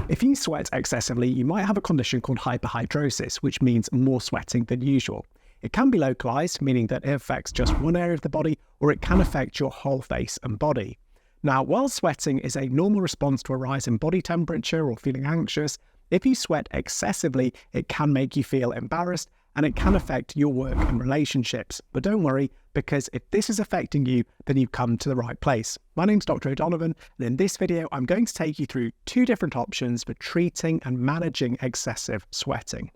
If you sweat excessively, you might have a condition called hyperhidrosis, which means more sweating than usual. It can be localized, meaning that it affects just one area of the body, or it can affect your whole face and body. Now, while sweating is a normal response to a rise in body temperature or feeling anxious, if you sweat excessively, it can make you feel embarrassed and it can affect your work and relationships. But don't worry, because if this is affecting you, then you've come to the right place. My name's Dr. O'Donovan, and in this video, I'm going to take you through 2 different options for treating and managing excessive sweating.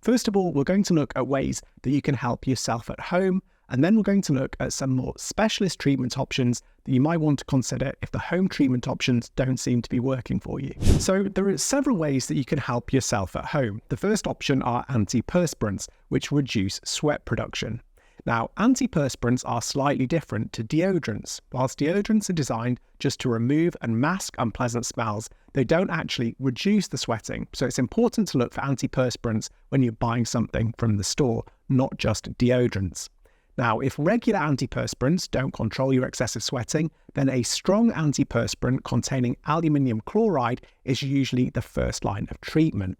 First of all, we're going to look at ways that you can help yourself at home, and then we're going to look at some more specialist treatment options that you might want to consider if the home treatment options don't seem to be working for you. So there are several ways that you can help yourself at home. The first option are antiperspirants, which reduce sweat production. Now, antiperspirants are slightly different to deodorants. Whilst deodorants are designed just to remove and mask unpleasant smells, they don't actually reduce the sweating. So it's important to look for antiperspirants when you're buying something from the store, not just deodorants. Now, if regular antiperspirants don't control your excessive sweating, then a strong antiperspirant containing aluminium chloride is usually the first line of treatment.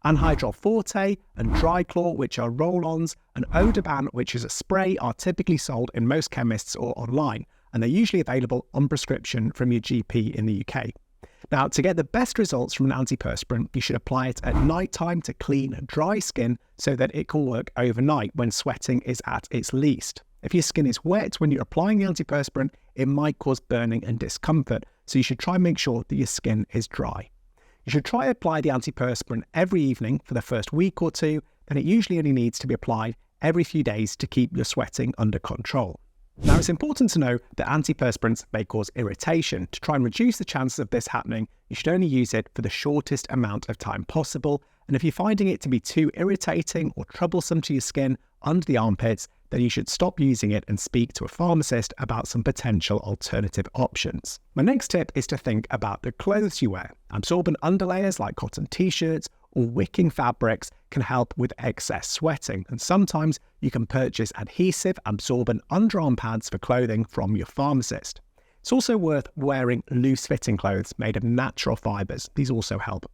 Anhydrol Forte and Dryclaw, which are roll-ons, and Odoban, which is a spray, are typically sold in most chemists or online, and they're usually available on prescription from your GP in the UK. Now, to get the best results from an antiperspirant, you should apply it at night time to clean dry skin so that it can work overnight when sweating is at its least. If your skin is wet when you're applying the antiperspirant, it might cause burning and discomfort, so you should try and make sure that your skin is dry. You should try and apply the antiperspirant every evening for the first week or 2, and it usually only needs to be applied every few days to keep your sweating under control. Now, it's important to know that antiperspirants may cause irritation. To try and reduce the chances of this happening, you should only use it for the shortest amount of time possible. And if you're finding it to be too irritating or troublesome to your skin under the armpits, then you should stop using it and speak to a pharmacist about some potential alternative options. My next tip is to think about the clothes you wear. Absorbent underlayers like cotton t-shirts or wicking fabrics can help with excess sweating, and sometimes you can purchase adhesive absorbent underarm pads for clothing from your pharmacist. It's also worth wearing loose-fitting clothes made of natural fibres. These also help.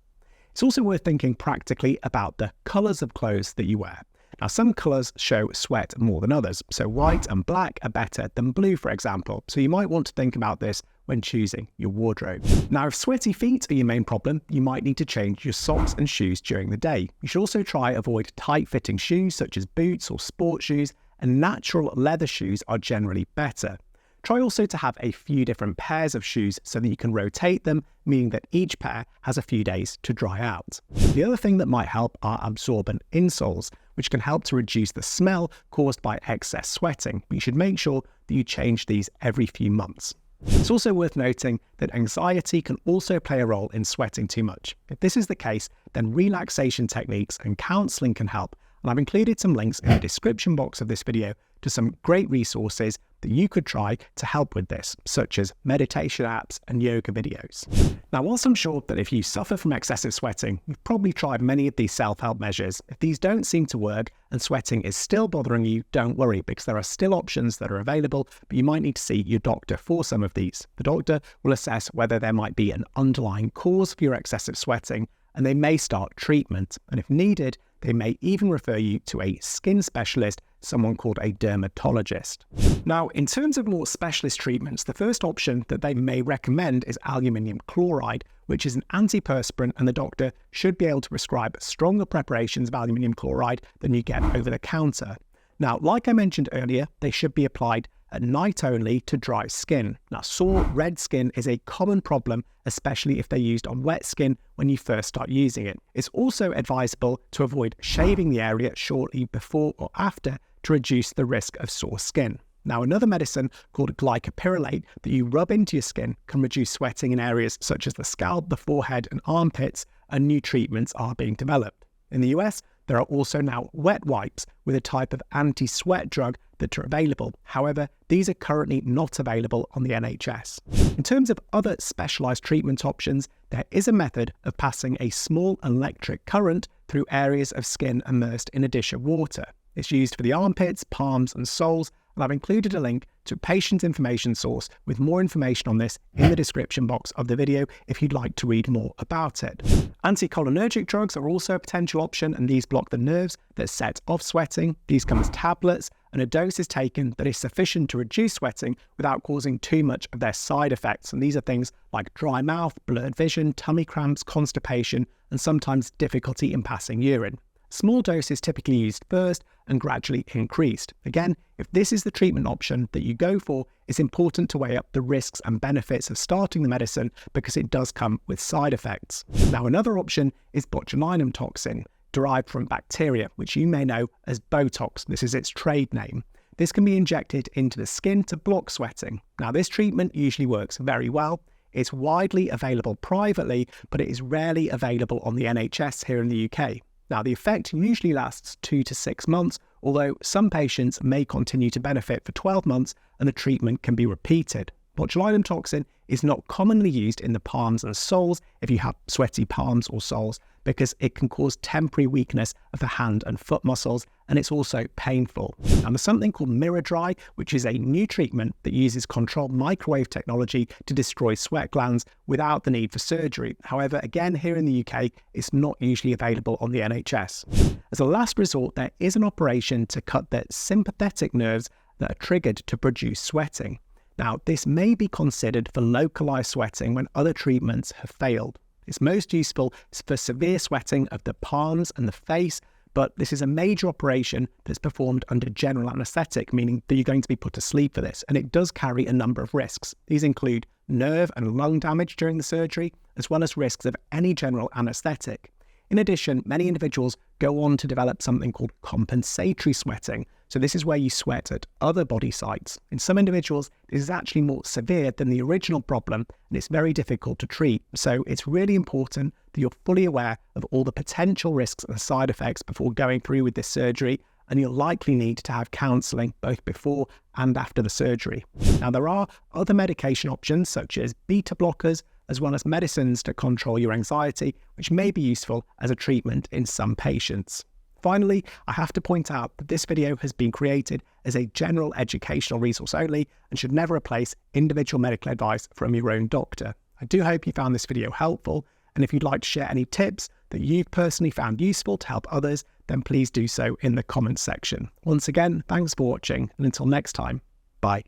It's also worth thinking practically about the colours of clothes that you wear. Now, some colours show sweat more than others, so white and black are better than blue, for example, so you might want to think about this when choosing your wardrobe. Now, if sweaty feet are your main problem, you might need to change your socks and shoes during the day. You should also try avoid tight-fitting shoes such as boots or sport shoes, and natural leather shoes are generally better. Try also to have a few different pairs of shoes so that you can rotate them, meaning that each pair has a few days to dry out. The other thing that might help are absorbent insoles, which can help to reduce the smell caused by excess sweating, but you should make sure that you change these every few months. It's also worth noting that anxiety can also play a role in sweating too much. If this is the case, then relaxation techniques and counselling can help, and I've included some links in the description box of this video to some great resources that you could try to help with this, such as meditation apps and yoga videos. Now, whilst I'm sure that if you suffer from excessive sweating, you've probably tried many of these self-help measures, if these don't seem to work and sweating is still bothering you, don't worry, because there are still options that are available, but you might need to see your doctor for some of these. The doctor will assess whether there might be an underlying cause for your excessive sweating, and they may start treatment, and if needed, they may even refer you to a skin specialist, someone called a dermatologist. Now, in terms of more specialist treatments, the first option that they may recommend is aluminium chloride, which is an antiperspirant, and the doctor should be able to prescribe stronger preparations of aluminium chloride than you get over the counter. Now, like I mentioned earlier, they should be applied at night only to dry skin. Now, sore red skin is a common problem, especially if they're used on wet skin when you first start using it. It's also advisable to avoid shaving the area shortly before or after to reduce the risk of sore skin. Now, another medicine called glycopyrrolate that you rub into your skin can reduce sweating in areas such as the scalp, the forehead and armpits, and new treatments are being developed. In the US, there are also now wet wipes with a type of anti-sweat drug that are available. However, these are currently not available on the NHS. In terms of other specialised treatment options, there is a method of passing a small electric current through areas of skin immersed in a dish of water. It's used for the armpits, palms and soles, and I've included a link to a patient information source with more information on this in the description box of the video if you'd like to read more about it. Anticholinergic drugs are also a potential option, and these block the nerves that set off sweating. These come as tablets, and a dose is taken that is sufficient to reduce sweating without causing too much of their side effects. And these are things like dry mouth, blurred vision, tummy cramps, constipation, and sometimes difficulty in passing urine. Small doses typically used first and gradually increased. Again, if this is the treatment option that you go for, it's important to weigh up the risks and benefits of starting the medicine because it does come with side effects. Now, another option is botulinum toxin, derived from bacteria, which you may know as Botox. This is its trade name. This can be injected into the skin to block sweating. Now, this treatment usually works very well. It's widely available privately, but it is rarely available on the NHS here in the UK. Now, the effect usually lasts 2 to 6 months, although some patients may continue to benefit for 12 months and the treatment can be repeated. Botulinum toxin is not commonly used in the palms and soles if you have sweaty palms or soles, because it can cause temporary weakness of the hand and foot muscles, and it's also painful. And there's something called mirror dry, which is a new treatment that uses controlled microwave technology to destroy sweat glands without the need for surgery. However, again, here in the UK, it's not usually available on the NHS. As a last resort, there is an operation to cut the sympathetic nerves that are triggered to produce sweating. Now, this may be considered for localized sweating when other treatments have failed. It's most useful for severe sweating of the palms and the face, but this is a major operation that's performed under general anaesthetic, meaning that you're going to be put to sleep for this, and it does carry a number of risks. These include nerve and lung damage during the surgery, as well as risks of any general anaesthetic. In addition, many individuals go on to develop something called compensatory sweating. So this is where you sweat at other body sites. In some individuals, this is actually more severe than the original problem, and it's very difficult to treat. So it's really important that you're fully aware of all the potential risks and side effects before going through with this surgery, and you'll likely need to have counselling both before and after the surgery. Now, there are other medication options such as beta blockers, as well as medicines to control your anxiety, which may be useful as a treatment in some patients. Finally, I have to point out that this video has been created as a general educational resource only and should never replace individual medical advice from your own doctor. I do hope you found this video helpful, and if you'd like to share any tips that you've personally found useful to help others, then please do so in the comments section. Once again, thanks for watching, and until next time, bye.